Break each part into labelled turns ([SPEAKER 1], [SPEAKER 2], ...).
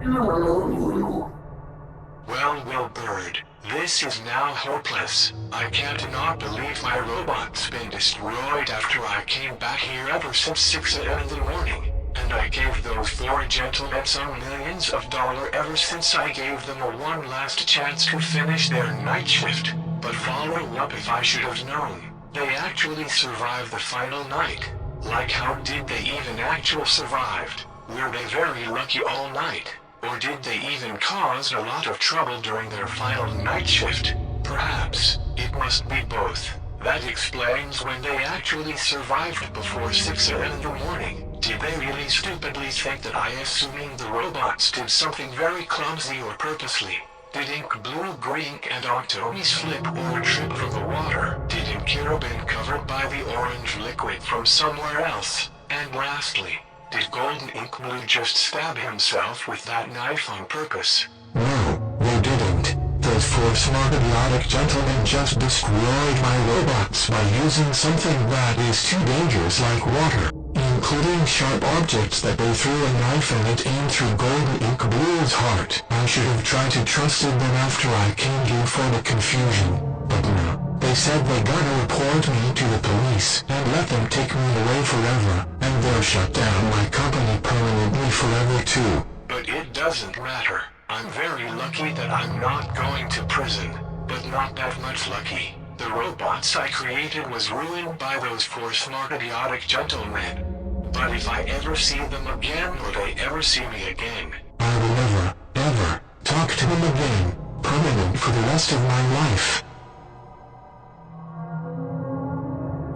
[SPEAKER 1] Well, Willburd, this is now hopeless. I can't not believe my robot's been destroyed after I came back here ever since 6 a.m. in the morning. And I gave those 4 gentlemen some millions of dollars ever since I gave them a one last chance to finish their night shift. But follow up, if I should have known, they actually survived the final night. Like, how did they even actually survived? Were they very lucky all night? Or did they even cause a lot of trouble during their final night shift? Perhaps it must be both. That explains when they actually survived before 6 a.m. in the morning. Did they really stupidly think that assuming the robots did something very clumsy or purposely? Did InkBlue, GreeInk, and Octomi slip or trip from the water? Did Inkira been covered by the orange liquid from somewhere else? And lastly, did Golden InkBlue just stab himself with that knife on purpose?
[SPEAKER 2] No, they didn't. Those 4 smart idiotic gentlemen just destroyed my robots by using something that is too dangerous like water, including sharp objects that they threw a knife and it aimed through Golden InkBlue's heart. I should have tried to trusted them after I came here for the confusion, but no. They said they gotta report me to the police and let them take me away forever, and they'll shut down my company permanently forever too.
[SPEAKER 1] But it doesn't matter. I'm very lucky that I'm not going to prison, but not that much lucky. The robots I created was ruined by those 4 smart idiotic gentlemen. But if I ever see them again or they ever see me again,
[SPEAKER 2] I will never, ever, talk to them again, permanent for the rest of my life.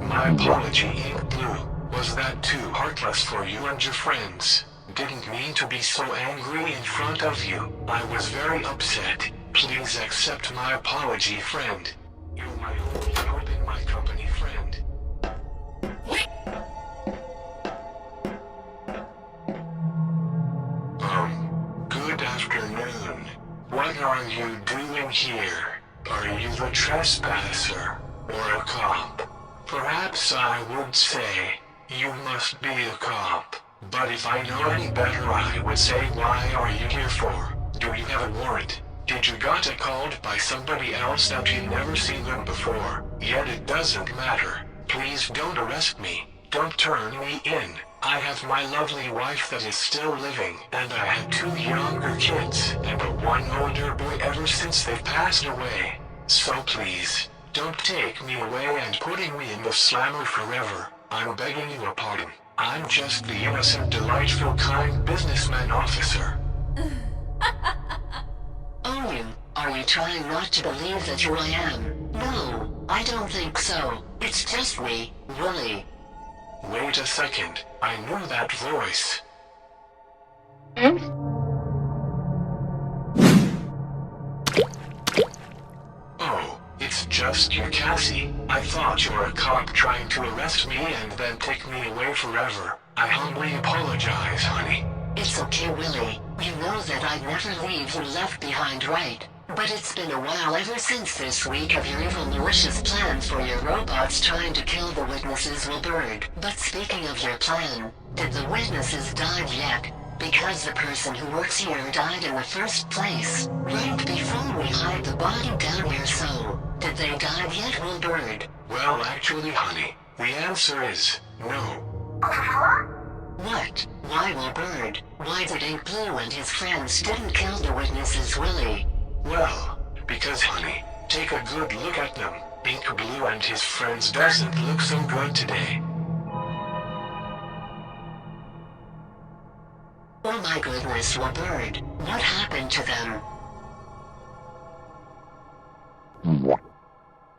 [SPEAKER 1] My apology, InkBlue. Was that too heartless for you and your friends? Didn't mean to be so angry in front of you. I was very upset. Please accept my apology, friend. You're my only hope in my company, friend. Good afternoon. What are you doing here? Are you the trespasser, or a cop? Perhaps I would say, you must be a cop. But if I know any better, I would say, why are you here for? Do you have a warrant? Did you got called by somebody else that you never seen them before? Yet it doesn't matter. Please don't arrest me. Don't turn me in. I have my lovely wife that is still living, and I had 2 younger kids, and a 1 older boy ever since they passed away. So please, don't take me away and putting me in the slammer forever. I'm begging you a pardon. I'm just the innocent, delightful, kind businessman officer.
[SPEAKER 3] Are you trying not to believe that I am? No, I don't think so. It's just me, Willie.
[SPEAKER 1] Wait a second, I knew that voice. Oh, it's just you, Cassie. I thought you were a cop trying to arrest me and then take me away forever. I humbly apologize, honey.
[SPEAKER 3] It's okay, Willie. You know that I'd never leave you left behind, right? But it's been a while ever since this week of your evil malicious plan for your robots trying to kill the witnesses, Willburd. But speaking of your plan, did the witnesses die yet? Because the person who works here died in the first place, right before we hide the body down here, so did they die yet, Willburd?
[SPEAKER 1] Well, actually, honey, the answer is no.
[SPEAKER 3] What? Why, Willburd? Why did InkBlue and his friends didn't kill the witnesses, Willie?
[SPEAKER 1] Well, because, honey, take a good look at them. InkBlue and his friends doesn't look so good today.
[SPEAKER 3] Oh my goodness, Willburd. What happened to them?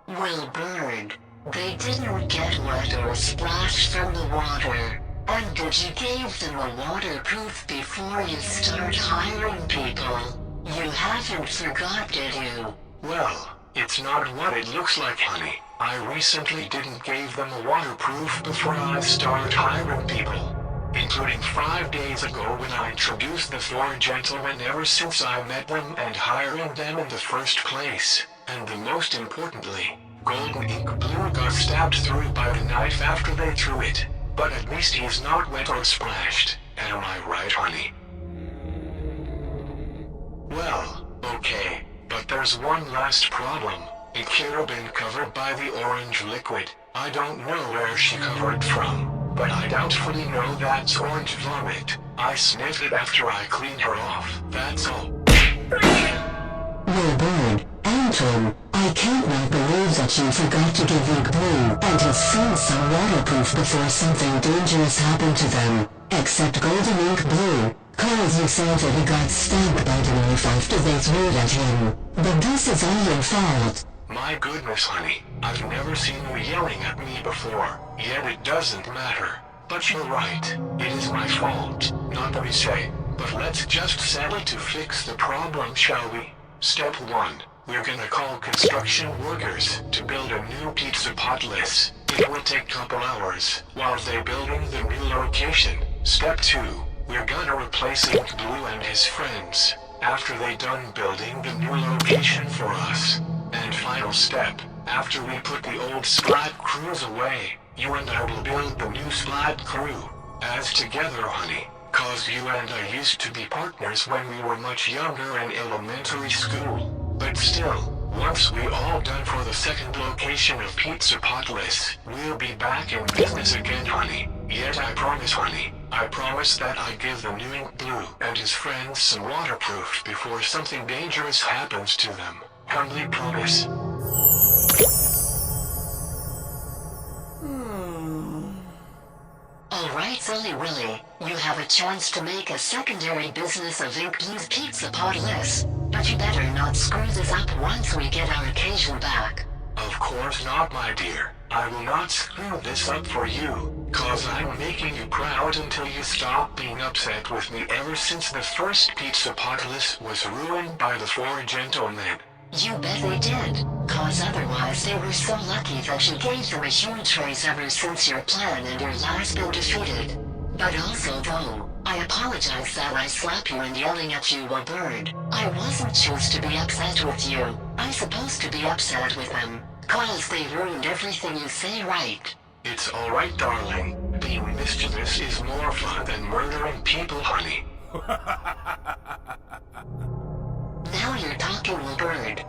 [SPEAKER 3] Willburd, they didn't get wet or splashed from the water. And did you give them a waterproof before you start hiring people? You haven't forgot, did you?
[SPEAKER 1] Well, it's not what it looks like, honey. I recently didn't give them a waterproof before I start hiring people. Including 5 days ago when I introduced the 4 gentlemen ever since I met them and hiring them in the first place. And the most importantly, Golden InkBlue got stabbed through by the knife after they threw it. But at least he's not wet or splashed. Am I right, honey? there's one last problem. Inkira been covered by the orange liquid. I don't know where she covered from, but I doubtfully know that's orange vomit. I sniffed it after I cleaned her off. That's all.
[SPEAKER 3] Willburd, Antwon, I can't not believe that you forgot to give InkBlue and his friends some waterproof before something dangerous happened to them. Except golden InkBlue, cause you said that he got stabbed by the knife after they threw it at him. But this is all your fault.
[SPEAKER 1] My goodness, honey. I've never seen you yelling at me before, yet it doesn't matter. But you're right. It is my fault, not that we say. But let's just settle to fix the problem, shall we? Step 1. We're gonna call construction workers to build a new Pizzapolis. It will take couple hours while they building the new location. Step 2. We're gonna replace InkBlue and his friends after they done building the new location for us. And final step, after we put the old Splat crews away, you and I will build the new Splat crew. As together, honey. Cause you and I used to be partners when we were much younger in elementary school. But still, once we all done for the second location of Pizzapolis, we'll be back in business again, honey. Yet I promise, honey, I promise that I give the new InkBlue and his friends some waterproof before something dangerous happens to them. Humbly promise.
[SPEAKER 3] Alright, Silly Willy, you have a chance to make a secondary business of InkBlu's Pizzapolis. But you better not screw this up once we get our occasion back.
[SPEAKER 1] Of course not, my dear. I will not screw this up for you, cause I'm making you proud until you stop being upset with me ever since the first Pizzapolis was ruined by the 4 gentlemen.
[SPEAKER 3] You bet they did, cause otherwise they were so lucky that you gave them a huge raise ever since your plan and your lie's been defeated. But also though, I apologize that I slap you and yelling at you, Willburd. I wasn't choose to be upset with you. I supposed to be upset with them, cause they ruined everything you say, right?
[SPEAKER 1] It's alright, darling. Being mischievous is more fun than murdering people, honey.
[SPEAKER 3] Now you're talking, Willburd.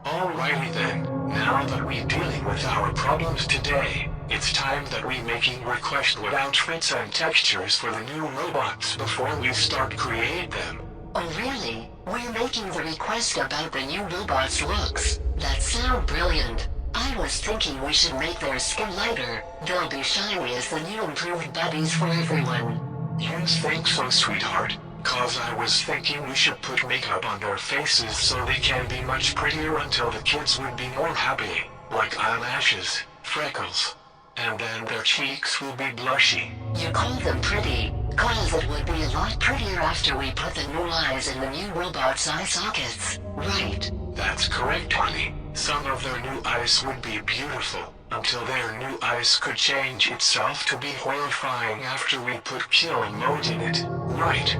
[SPEAKER 1] Alrighty then, now that we're dealing with our problems today, it's time that we making request with outfits and textures for the new robots before we start create them.
[SPEAKER 3] Oh really? We're making the request about the new robots' looks. That sound brilliant. I was thinking we should make their skin lighter. They'll be shiny as the new improved buddies for everyone.
[SPEAKER 1] You think so, sweetheart? Cause I was thinking we should put makeup on their faces so they can be much prettier until the kids would be more happy. Like eyelashes, freckles. And then their cheeks will be blushy.
[SPEAKER 3] You call them pretty, cause it would be a lot prettier after we put the new eyes in the new robot's eye sockets, right?
[SPEAKER 1] That's correct, honey. Some of their new eyes would be beautiful, until their new eyes could change itself to be horrifying after we put kill mode in it, right?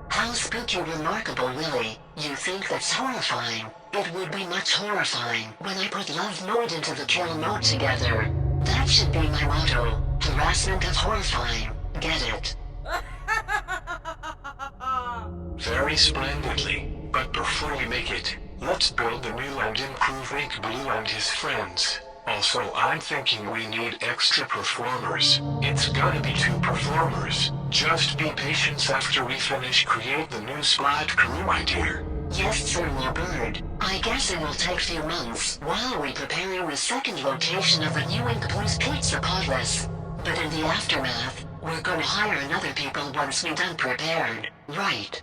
[SPEAKER 3] How spooky remarkable, Willy. You think that's horrifying? It would be much horrifying when I put love mode into the kill mode together. That should be my motto. Harassment of horrifying. Get it?
[SPEAKER 1] Very splendidly. But before we make it, let's build the new and improve InkBlue and his friends. Also, I'm thinking we need extra performers. It's gonna be 2 performers. Just be patient after we finish create the new Splat crew, my dear.
[SPEAKER 3] Yes, sir, Willburd. I guess it will take few months while we preparing the second location of the new InkBlu's Pizzapolis. But in the aftermath, we're gonna hire another people once we done prepared, right?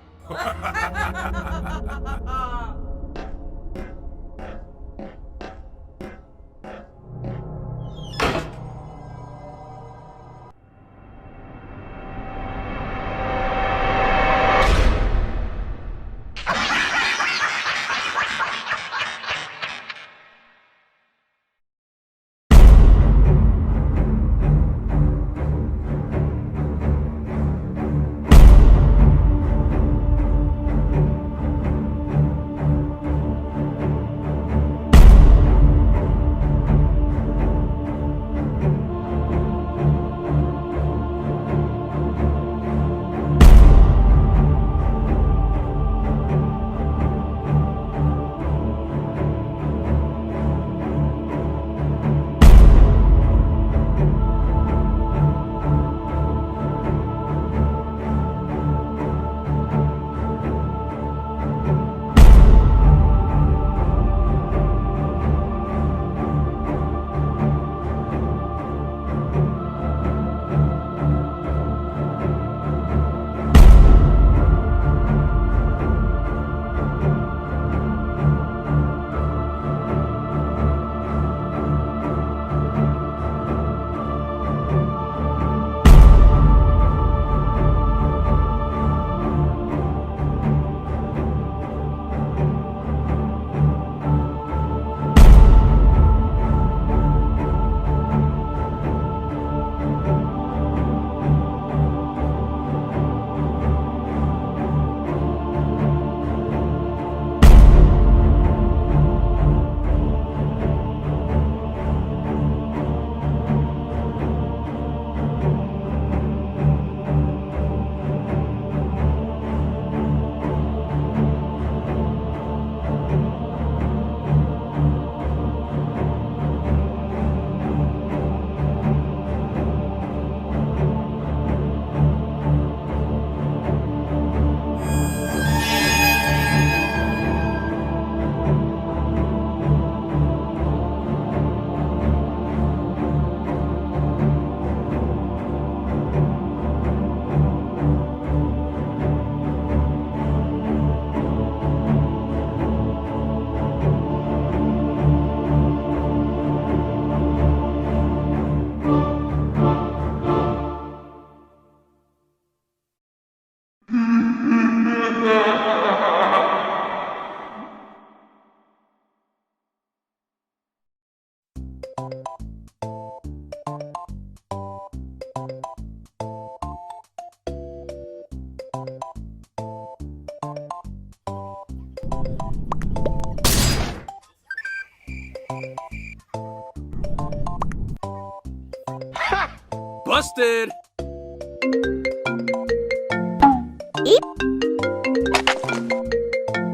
[SPEAKER 4] Busted!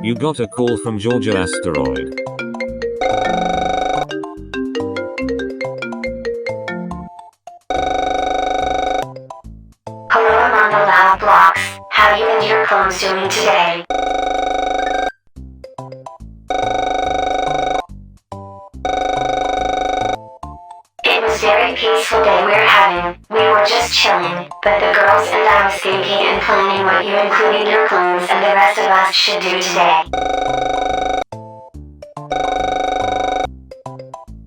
[SPEAKER 5] You got a call from Georgia Asteroid.
[SPEAKER 3] Hello, AmongaLoudBlox. How are you and your clones doing today? It was a very peaceful day we were having. We were just chilling, but the girls and I was thinking and planning what you, including your clones, and the rest of us should do today.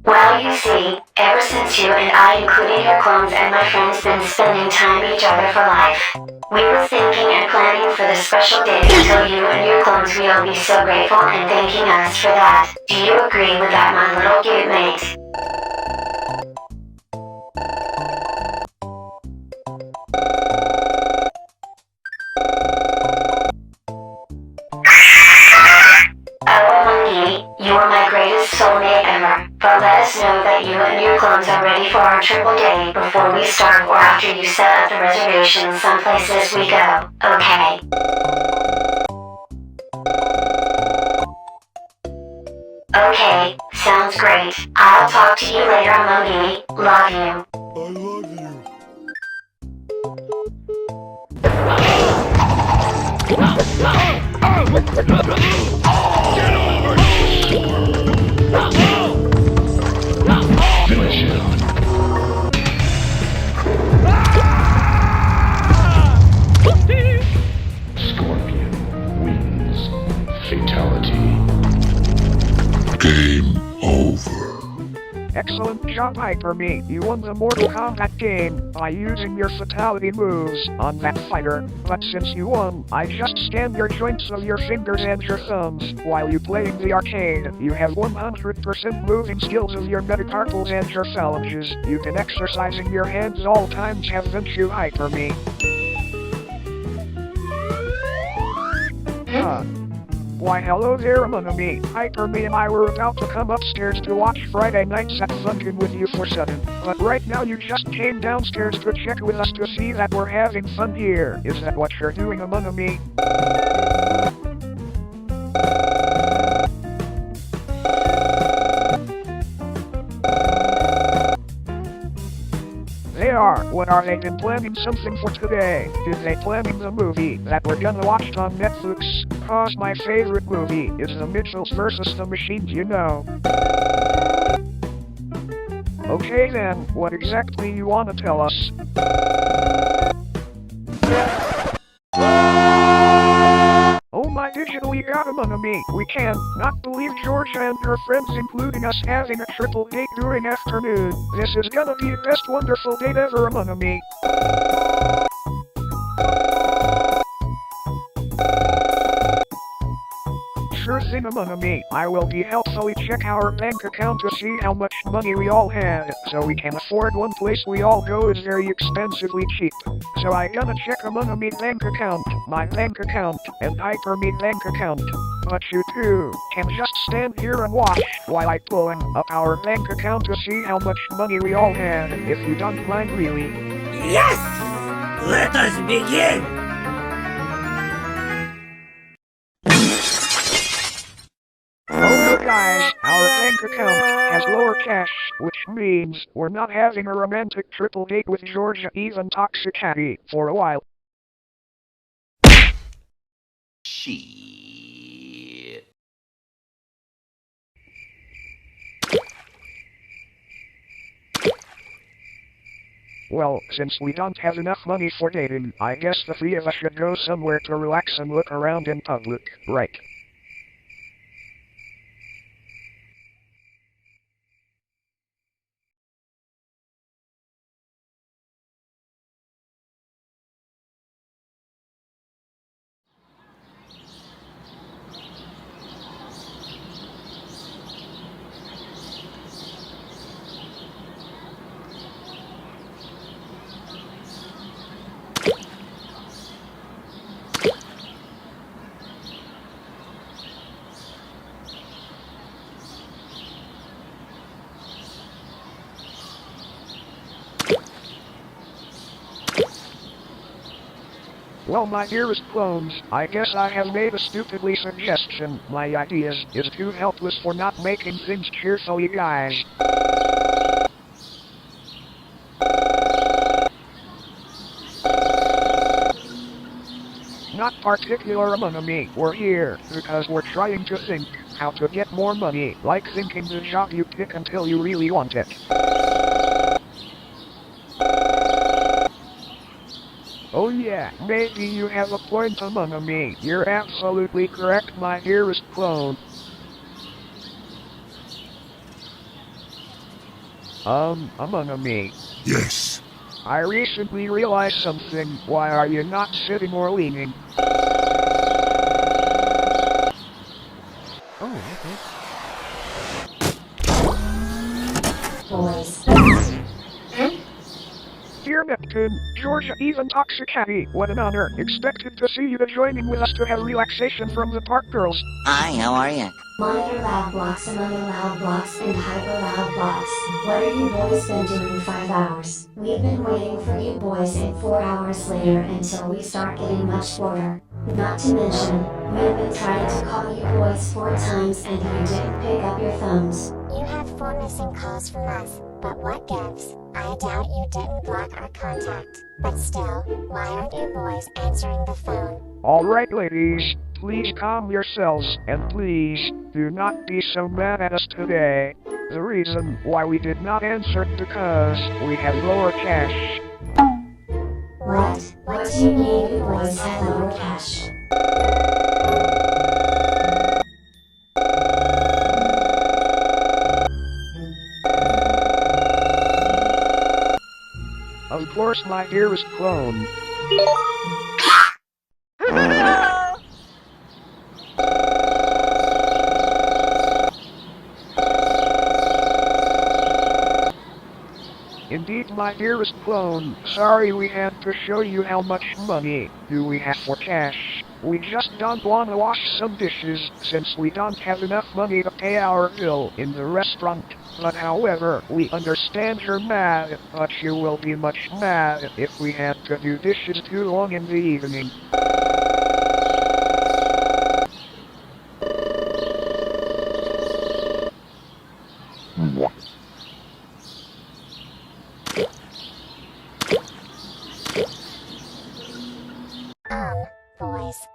[SPEAKER 3] Well, you see, ever since you and I, including your clones and my friends, been spending time with each other for life, we were thinking and planning for this special day to tell you and your clones we'll be so grateful and thanking us for that. Do you agree with that, my little cute mate? You are my greatest soulmate ever, but let us know that you and your clones are ready for our triple day before we start or after you set up the reservations some places we go, okay? Okay, sounds great. I'll talk to you later, Amongi. Love you.
[SPEAKER 4] I love you.
[SPEAKER 2] Finish him. Scorpion wins. Fatality. Game over.
[SPEAKER 6] Excellent job, Hyper-Me. You won the Mortal Kombat game by using your fatality moves on that fighter. But since you won, I just scanned your joints of your fingers and your thumbs. While you playing the arcade, you have 100% moving skills of your metacarpals and your phalanges. You can exercising your hands all times, haven't you, Hyper-Me? Why hello there, Among-Me. Hyper-Me and I were about to come upstairs to watch Friday Nights at Funkin' with you for 7. But right now you just came downstairs to check with us to see that we're having fun here. Is that what you're doing, Among-Me? They are. What are they been planning something for today? Is they planning the movie that we're gonna watch on Netflix? Cause my favorite movie is The Mitchells vs. the Machines, you know. Okay then, what exactly you wanna tell us? Oh my digitally got Among-Me. We can not believe Georgia and her friends, including us, having a triple date during afternoon. This is gonna be the best wonderful date ever, Among-Me. Sure thing, Among-Me. I will be helpfully check our bank account to see how much money we all have, so we can afford one place we all go is very expensively cheap. So I gonna check Among-Me bank account, my bank account, and Hyper-Me bank account. But you two can just stand here and watch while I pulling up our bank account to see how much money we all have, if you don't mind really.
[SPEAKER 7] Yes! Let us begin!
[SPEAKER 6] Oh look guys, our bank account has lower cash, which means we're not having a romantic triple date with Georgia, even Toxic Hattie, for a while.
[SPEAKER 7] Shit.
[SPEAKER 6] Well, since we don't have enough money for dating, I guess the three of us should go somewhere to relax and look around in public, right? Well, my dearest clones, I guess I have made a stupidly suggestion. My ideas is too helpless for not making things cheerful, you guys. Not particular money. We're here because we're trying to think how to get more money, like thinking the job you pick until you really want it. Oh yeah, maybe you have a point among me. You're absolutely correct, my dearest clone. Among me.
[SPEAKER 2] Yes.
[SPEAKER 6] I recently realized something. Why are you not sitting or leaning?
[SPEAKER 4] Oh, okay.
[SPEAKER 3] Boys.
[SPEAKER 6] Dear Neptune, Georgia, even Toxicati, what an honor. Expected to see you joining with us to have relaxation from the park girls.
[SPEAKER 8] Hi, how are you?
[SPEAKER 3] MonitorLoudBlox, AmongaLoudBlox and HyperLoudBlox. What are you boys been doing 5 hours? We've been waiting for you boys and 4 hours later until we start getting much bored. Not to mention, we've been trying to call you boys 4 times and you didn't pick up your phones.
[SPEAKER 9] You have 4 missing calls from us, but what gives? I doubt you didn't block our contact. But still, why aren't you boys answering the phone?
[SPEAKER 6] Alright ladies, please calm yourselves, and please, do not be so mad at us today. The reason why we did not answer because we had lower cash.
[SPEAKER 3] What? What do you mean you boys have lower cash?
[SPEAKER 6] Of course, my dearest clone. Indeed, my dearest clone, sorry we had to show you how much money do we have for cash. We just don't want to wash some dishes, since we don't have enough money to pay our bill in the restaurant. But however, we understand you're mad, but you will be much mad if we have to do dishes too long in the evening.
[SPEAKER 9] Boys.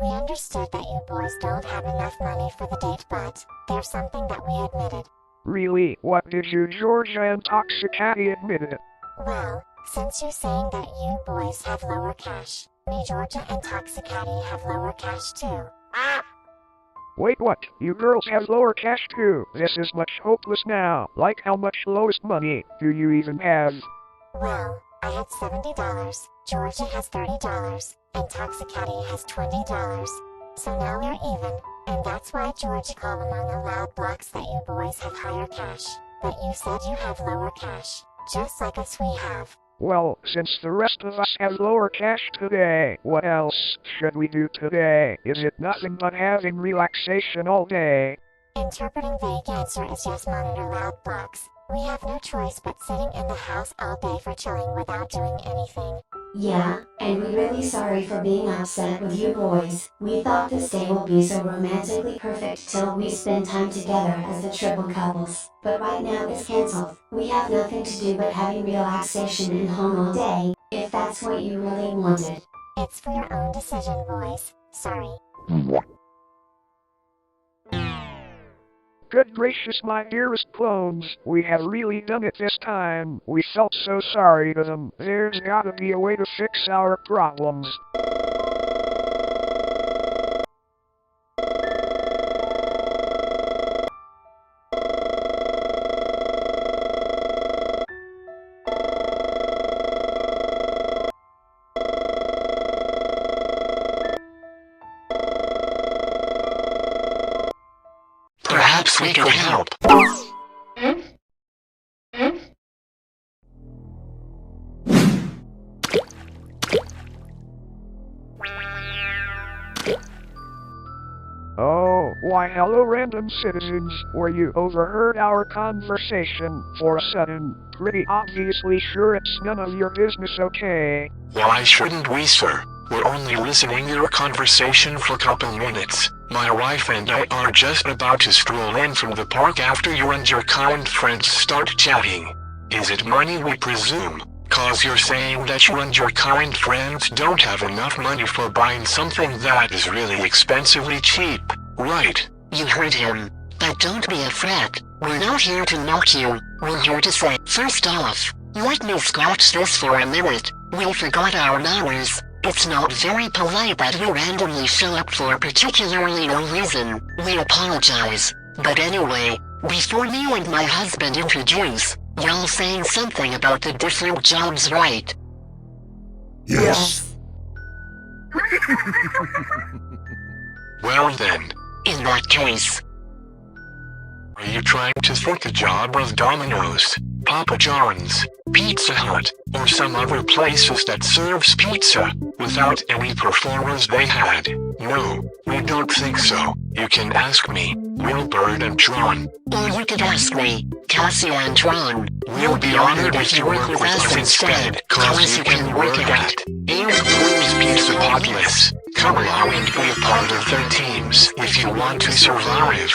[SPEAKER 9] We understood that you boys don't have enough money for the date, but there's something that we admitted.
[SPEAKER 6] Really, what did you, Georgia and Toxicati, admit it?
[SPEAKER 9] Well, since you're saying that you boys have lower cash, me, Georgia, and Toxicati have lower cash too.
[SPEAKER 6] Wait, what? You girls have lower cash too? This is much hopeless now. Like, how much lowest money do you even have?
[SPEAKER 9] Well, I had $70, Georgia has $30, and Toxicati has $20. So now we're even, and that's why Georgia called AmongaLoudBlox that you boys have higher cash. But you said you have lower cash, just like us we have.
[SPEAKER 6] Well, since the rest of us have lower cash today, what else should we do today? Is it nothing but having relaxation all day?
[SPEAKER 9] Interpreting vague answer is yes, MonitorLoudBlox. We have no choice but sitting in the house all day for chilling without doing anything.
[SPEAKER 3] Yeah, and we're really sorry for being upset with you boys. We thought this day will be so romantically perfect till we spend time together as the triple couples. But right now it's cancelled. We have nothing to do but having relaxation and home all day, if that's what you really wanted.
[SPEAKER 9] It's for your own decision, boys. Sorry.
[SPEAKER 6] Good gracious, my dearest clones, we have really done it this time. We felt so sorry to them. There's gotta be a way to fix our problems.
[SPEAKER 1] Perhaps we can help.
[SPEAKER 6] Oh, Why hello random citizens, where you overheard our conversation for a sudden. Pretty obviously sure it's none of your business, okay?
[SPEAKER 1] Why shouldn't we, sir? We're only listening your conversation for a couple minutes. My wife and I are just about to stroll in from the park after you and your kind friends start chatting. Is it money, we presume? 'Cause you're saying that you and your kind friends don't have enough money for buying something that is really expensively cheap, right?
[SPEAKER 3] You heard him. But don't be a fret. We're not here to mock you. We're here to say, first off, let me scratch this for a minute. We forgot our manners. It's not very polite that you randomly show up for particularly no reason. We apologize. But anyway, before me and my husband introduce, y'all saying something about the different jobs, right?
[SPEAKER 7] Yes.
[SPEAKER 1] Well then,
[SPEAKER 3] In that case,
[SPEAKER 1] are you trying to think a job of Domino's, Papa John's, Pizza Hut, or some other places that serves pizza, without any performers they had? No, we don't think so. You can ask me, Willburd and Tron.
[SPEAKER 3] or you could ask me, Cassie Antwon.
[SPEAKER 1] We'll be honored if you work with us instead, 'cause you can work at InkBlu's Pizzapolis. Come along and be a part of their teams if you want to survive.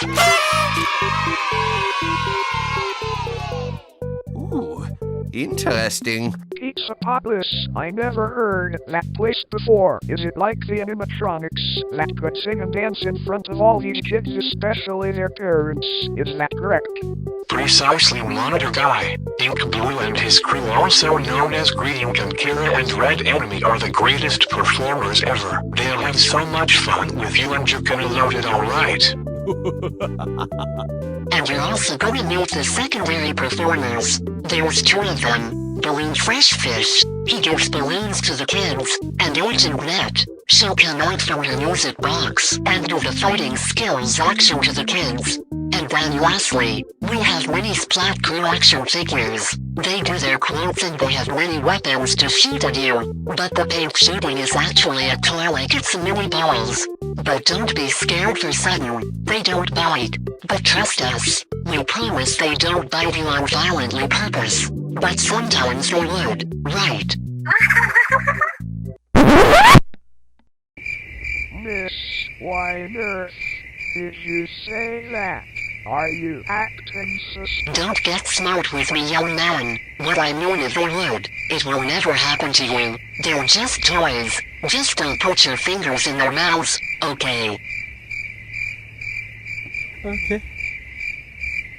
[SPEAKER 8] Ooh, interesting.
[SPEAKER 6] Pizzapolis, I never heard that place before. Is it like the animatronics that could sing and dance in front of all these kids, especially their parents? Is that correct?
[SPEAKER 1] Precisely, Monitor Guy. InkBlu and his crew, also known as GreeInk and Inkira and Red Enemy, are the greatest performers ever. They'll have so much fun with you and you're gonna love it, alright?
[SPEAKER 3] And you're also gonna meet the secondary performers. There's 2 of them. Balloon Fresh Fish, he gives balloons to the kids, and Agent Net, she'll come out from her music box and do the fighting skills action to the kids. And then lastly, we have many Splat Crew action figures. They do their quotes and they have many weapons to shoot at you, but the paint shooting is actually a toy like it's mini balls. But don't be scared for sudden, they don't bite. But trust us, we promise they don't bite you on violently purpose. But sometimes they would, right?
[SPEAKER 6] Miss, why on earth did you say that? Are you acting
[SPEAKER 3] Don't get smart with me, young man. What I mean is they would. It will never happen to you. They're just toys. Just don't put your fingers in their mouths, okay?
[SPEAKER 8] Okay.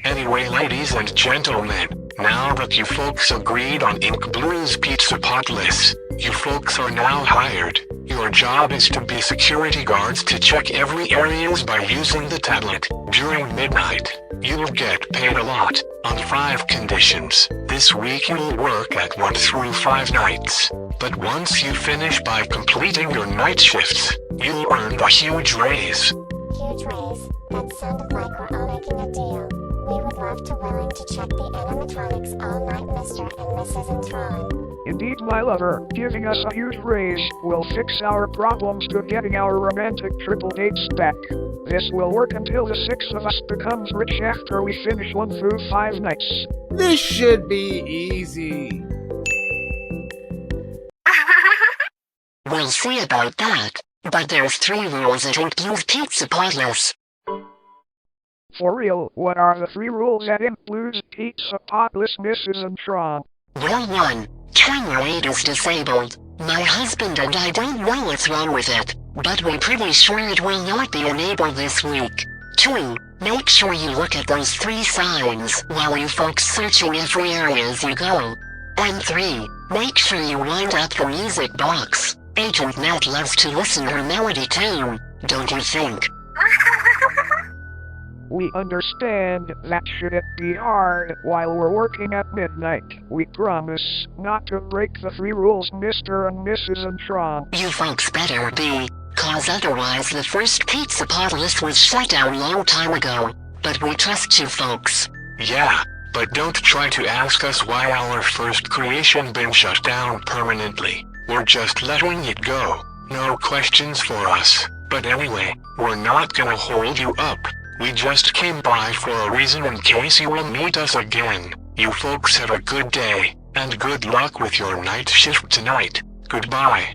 [SPEAKER 1] Anyway, ladies and gentlemen, now that you folks agreed on InkBlu's Pizzapolis, you folks are now hired. Your job is to be security guards to check every areas by using the tablet. During midnight, you'll get paid a lot, on 5 conditions. This week you'll work at 1 through 5 nights. But once you finish by completing your night shifts, you'll earn a huge raise.
[SPEAKER 9] Huge raise. That sounded like we're all making a deal. We would love to willing to check the animatronics all night, Mr. and Mrs. Antwon.
[SPEAKER 6] Indeed, my lover, giving us a huge raise will fix our problems to getting our romantic triple dates back. This will work until the 6 of us becomes rich after we finish 1 through 5 nights.
[SPEAKER 4] This should be easy.
[SPEAKER 3] We'll see about that. But there's 3 rules at InkBlu's Pizzapolis.
[SPEAKER 6] For real, what are the 3 rules at InkBlu's Pizzapolis, Mrs. Antwon?
[SPEAKER 3] Well, 1. Camera 8 is disabled. My husband and I don't know what's wrong with it, but we're pretty sure it will not be enabled this week. 2. Make sure you look at those 3 signs while you folks searching every area as you go. And 3. Make sure you wind up the music box. Agent Net loves to listen her melody tune, don't you think?
[SPEAKER 6] We understand that should it be hard while we're working at midnight, we promise not to break the 3 rules, Mr. and Mrs. Antwon.
[SPEAKER 3] You folks better be, 'cause otherwise the first Pizzapolis was shut down long time ago. But we trust you folks.
[SPEAKER 1] Yeah, but don't try to ask us why our first creation been shut down permanently. We're just letting it go. No questions for us. But anyway, we're not gonna hold you up. We just came by for a reason in case you will meet us again. You folks have a good day, and good luck with your night shift tonight. Goodbye.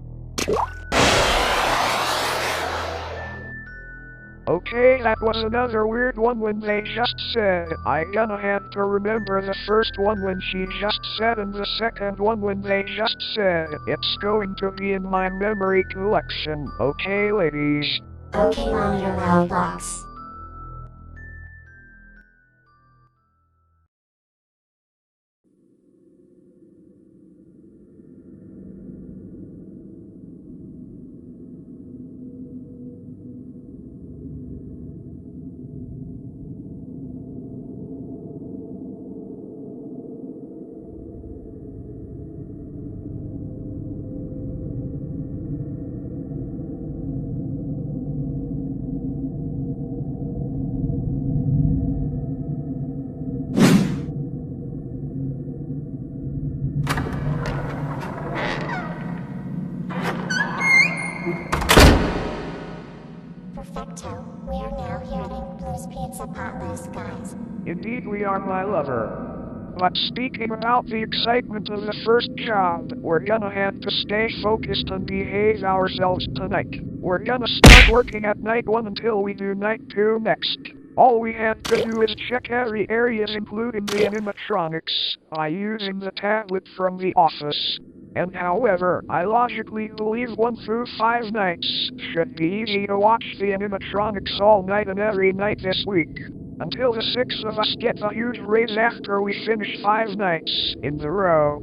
[SPEAKER 6] Okay, that was another weird one when they just said. I gonna have to remember the first one when she just said and the second one when they just said. It's going to be in my memory collection. Okay, ladies.
[SPEAKER 9] Okay, MonitorLoudBlox. Perfecto. We are now here at InkBlu's Pizzapolis, guys.
[SPEAKER 6] Indeed we are, my lover. But speaking about the excitement of the first job, we're gonna have to stay focused and behave ourselves tonight. We're gonna start working at night 1 until we do night 2 next. All we have to do is check every areas including the animatronics by using the tablet from the office. And however, I logically believe 1 through 5 nights should be easy to watch the animatronics all night and every night this week. Until the 6 of us get the huge raise after we finish 5 nights in the row.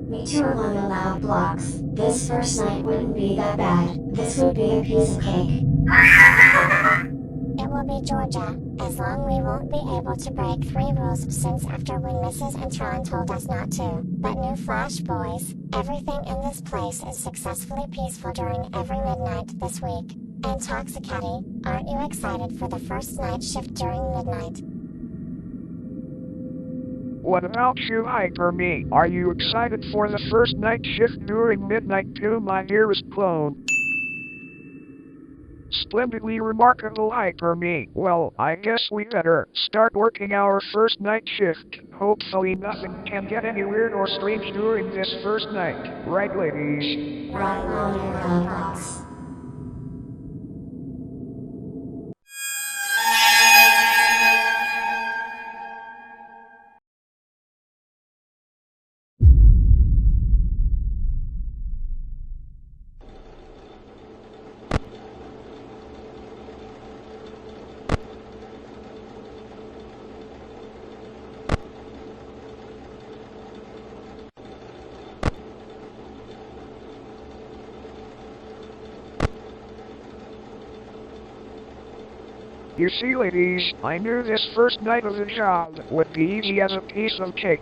[SPEAKER 9] Me too, AmongaLoudBlox. This first night wouldn't be that bad. This would be a piece of cake. It will be Georgia, as long we won't be able to break 3 rules since after when Mrs. Antwon told us not to. But new flash, boys. Everything in this place is successfully peaceful during every midnight this week. And Toxicatty, aren't you excited for the first night shift during midnight?
[SPEAKER 6] What about you, Hyper-Me? Are you excited for the first night shift during midnight too, my dearest clone? Splendidly remarkable, Hyper-Me. Well, I guess we better start working our first night shift. Hopefully nothing can get any weird or strange during this first night. Right, ladies?
[SPEAKER 9] Right, MonitorLoudBlox.
[SPEAKER 6] You see, ladies, I knew this first night of the job would be easy as a piece of cake.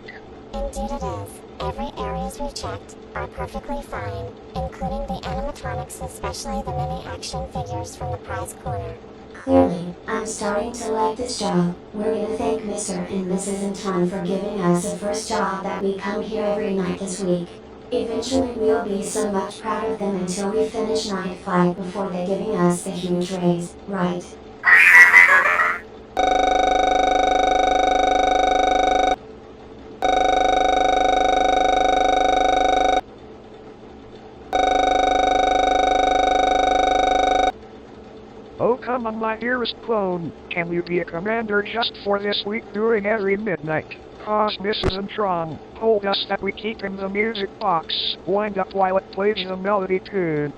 [SPEAKER 9] Indeed it is. Every areas we checked are perfectly fine, including the animatronics, especially the mini action figures from the prize corner. Clearly, I'm starting to like this job. We're gonna thank Mr. and Mrs. Antwon for giving us the first job that we come here every night this week. Eventually we'll be so much proud of them until we finish night 5 before they giving us the huge raise, right?
[SPEAKER 6] Oh, come on, my dearest clone. Can you be a commander just for this week during every midnight? Cause Mrs. Antwon told us that we keep in the music box, wind up while it plays the melody tune.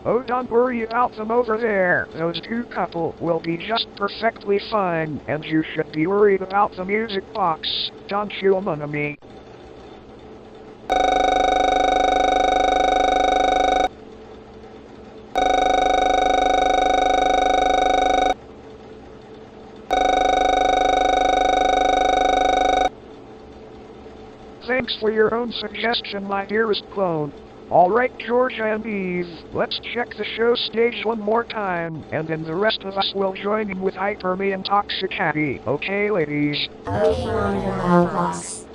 [SPEAKER 6] Oh, don't worry about them over there. Those 2 couple will be just perfectly fine, and you should be worried about the music box, don't you, Amon-Me? Thanks for your own suggestion, my dearest clone. Alright, Georgia and Eve, let's check the show stage one more time, and then the rest of us will join in with Hyperme and Toxic Catty. Okay, ladies?
[SPEAKER 9] Okay, MonitorLoudBlox.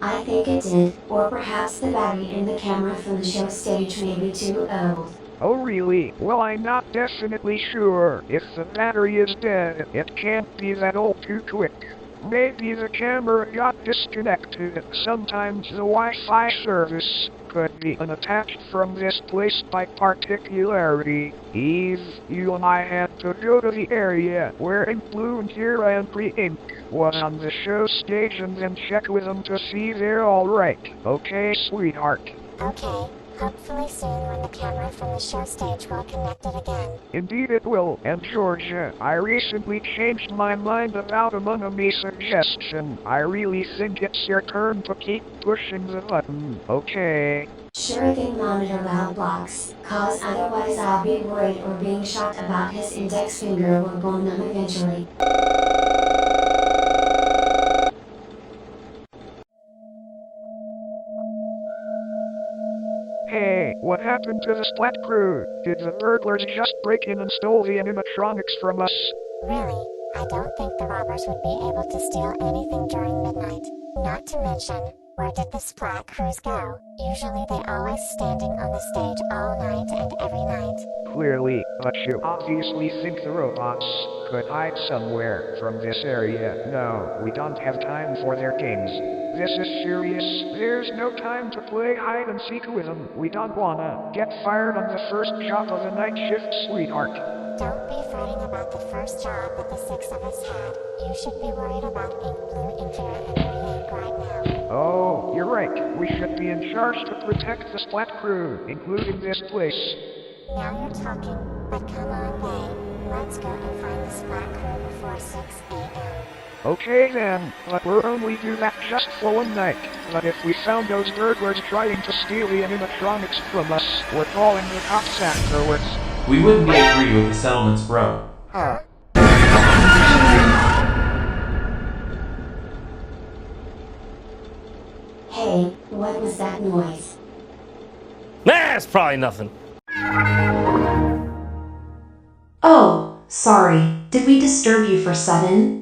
[SPEAKER 9] I think it did, or perhaps the battery in the camera from the show stage may be too old.
[SPEAKER 6] Oh really? Well, I'm not definitely sure. If the battery is dead, it can't be that old too quick. Maybe the camera got disconnected. Sometimes the Wi-Fi service could be unattached from this place by particularity. Eve, you and I had to go to the area where InkBlu and Inkira and GreeInk was on the show stage and then check with them to see they're alright. Okay, sweetheart?
[SPEAKER 9] Okay. Hopefully soon when the camera from the show stage will connect it again.
[SPEAKER 6] Indeed it will. And Georgia, I recently changed my mind about AmongaLoudBlox's suggestion. I really think it's your turn to keep pushing the button, okay?
[SPEAKER 9] Sure thing, MonitorLoudBlox, cause otherwise I'll be worried or being shocked about his index finger will go numb eventually.
[SPEAKER 6] Hey, what happened to the Splat crew? Did the burglars just break in and stole the animatronics from us?
[SPEAKER 9] Really, I don't think the robbers would be able to steal anything during midnight. Not to mention, where did the Splat crews go? Usually they always standing on the stage all night and every night.
[SPEAKER 6] Clearly, but you obviously think the robots could hide somewhere from this area. No, we don't have time for their games. This is serious. There's no time to play hide and seek with them. We don't wanna get fired on the first job of the night shift, sweetheart.
[SPEAKER 9] Don't be fretting about the first job that the six of us had. You should be worried about InkBlu, Inkira, and GreeInk right now.
[SPEAKER 6] Oh, you're right. We should be in charge to protect the Splat crew, including this place.
[SPEAKER 9] Now you're talking, but come on, babe. Let's go and find the Splat crew before 6 a.m.
[SPEAKER 6] Okay then, but we'll only do that just for one night. But if we found those burglars trying to steal the animatronics from us, we're calling the cops afterwards.
[SPEAKER 10] We wouldn't agree with the settlements, bro.
[SPEAKER 6] Huh.
[SPEAKER 9] Hey, what was that noise?
[SPEAKER 11] Nah, it's probably nothing.
[SPEAKER 12] Oh, sorry. Did we disturb you for 7?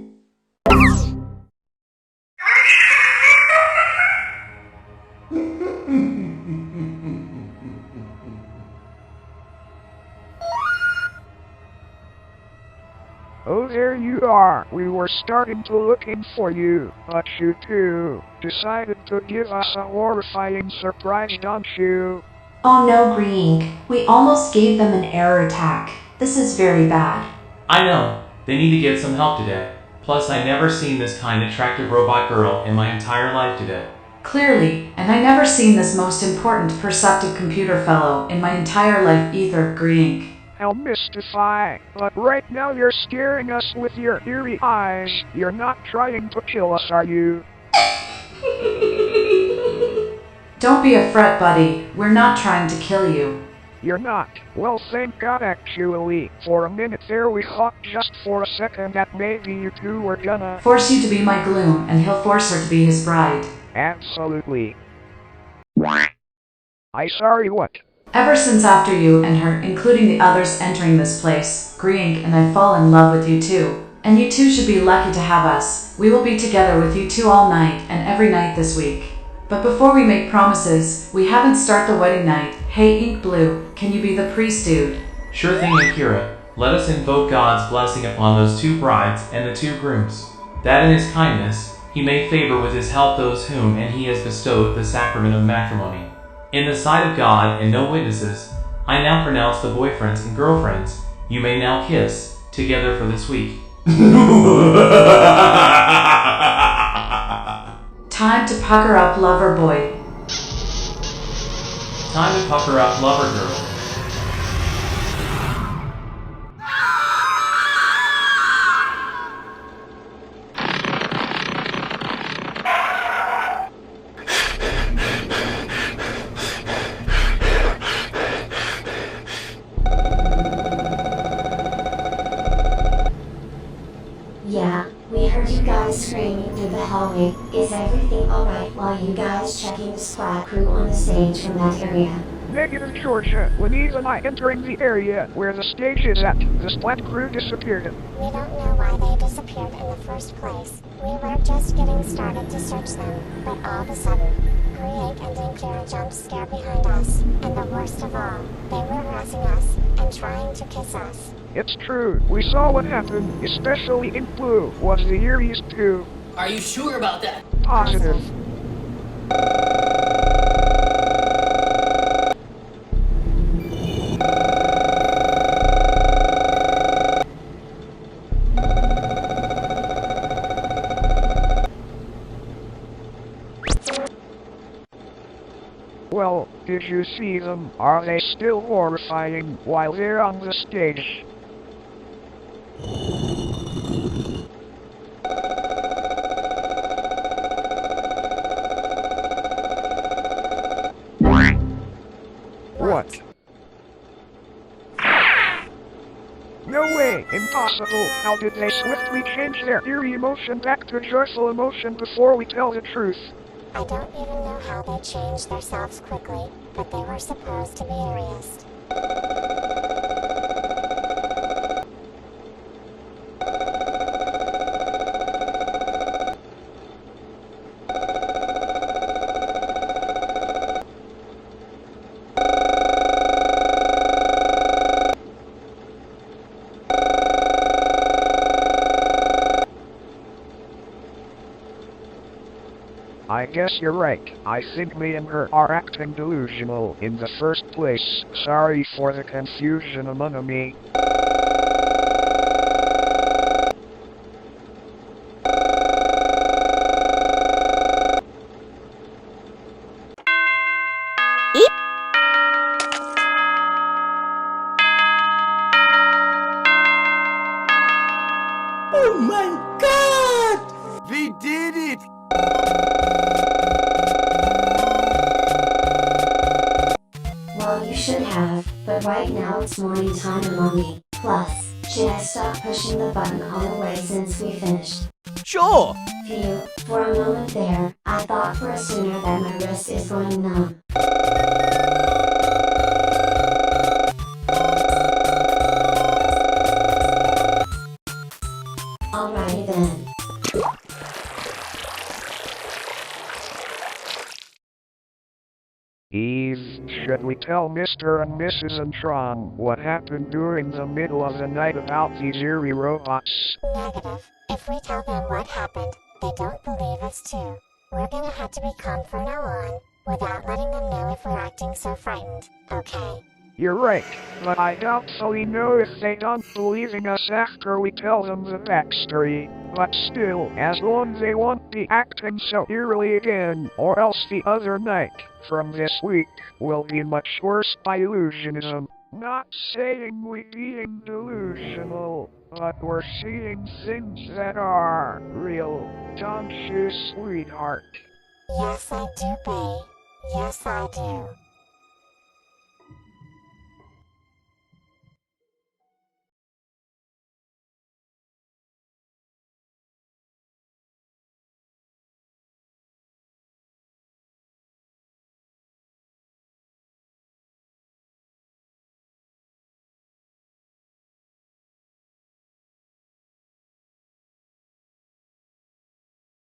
[SPEAKER 6] Oh, there you are. We were starting to looking for you, but you two decided to give us a horrifying surprise, don't you?
[SPEAKER 12] Oh no, GreeInk. We almost gave them an error attack. This is very bad.
[SPEAKER 10] I know. They need to get some help today. Plus, I never seen this kind of attractive robot girl in my entire life today.
[SPEAKER 12] Clearly, and I never seen this most important perceptive computer fellow in my entire life either, GreeInk.
[SPEAKER 6] I'll mystify, but right now you're scaring us with your eerie eyes. You're not trying to kill us, are you?
[SPEAKER 12] Don't be a fret, buddy. We're not trying to kill you.
[SPEAKER 6] You're not. Well, thank God actually. For a minute there we thought just for a second that maybe you two were gonna
[SPEAKER 12] force you to be my gloom, and he'll force her to be his bride.
[SPEAKER 6] Absolutely. I sorry what?
[SPEAKER 12] Ever since after you and her, including the others entering this place, GreeInk and I fall in love with you too. And you two should be lucky to have us. We will be together with you two all night and every night this week. But before we make promises, we haven't started the wedding night. Hey InkBlu, can you be the priest dude?
[SPEAKER 10] Sure thing, Inkira. Let us invoke God's blessing upon those two brides and the two grooms, that in his kindness, he may favor with his help those whom and he has bestowed the sacrament of matrimony. In the sight of God and no witnesses, I now pronounce the boyfriends and girlfriends, you may now kiss, together for this week.
[SPEAKER 12] Time to pucker up, lover boy.
[SPEAKER 10] Time to pucker up, lover girl.
[SPEAKER 9] guys screaming through the hallway, is everything alright while you guys checking the squad crew on the stage from that area?
[SPEAKER 6] Negative, Georgia. When Eve and I entering the area where the stage is at, the Splat crew disappeared.
[SPEAKER 9] We don't know why they disappeared in the first place. We were just getting started to search them, but all of a sudden, GreeInk and Inkira jumped scared behind us, and the worst of all, they were harassing us and trying to kiss us.
[SPEAKER 6] It's true. We saw what happened, especially InkBlue was the eeriest too.
[SPEAKER 13] Are you sure about that?
[SPEAKER 6] Positive. Well, did you see them? Are they still horrifying while they're on the stage? What? No way! Impossible! How did they swiftly change their eerie emotion back to joyful emotion before we tell the truth?
[SPEAKER 9] I don't even know how they changed themselves quickly, but they were supposed to be eeriest.
[SPEAKER 6] I guess you're right. I think me and her are acting delusional in the first place. Sorry for the confusion among me.
[SPEAKER 7] Oh my god! We did it!
[SPEAKER 9] Well, you should have, but right now it's morning time among me. Plus, should I stop pushing the button all the way since we finished?
[SPEAKER 7] Sure!
[SPEAKER 9] Phew, for a moment there, I thought for a sooner that my wrist is going numb. Alrighty then.
[SPEAKER 6] Eve, should we tell Mr. and Mrs. Antwon what happened during the middle of the night about these eerie robots?
[SPEAKER 9] Negative. If we tell them what happened, they don't believe us too. We're gonna have to be calm from now on, without letting them know if we're acting so frightened, okay?
[SPEAKER 6] You're right, but I doubtfully know if they don't believe in us after we tell them the backstory. But still, as long as they won't be acting so eerily again, or else the other night, from this week, will be much worse by illusionism. Not saying we being delusional, but we're seeing things that are real, don't you, sweetheart?
[SPEAKER 9] Yes, I do, babe. Yes, I do.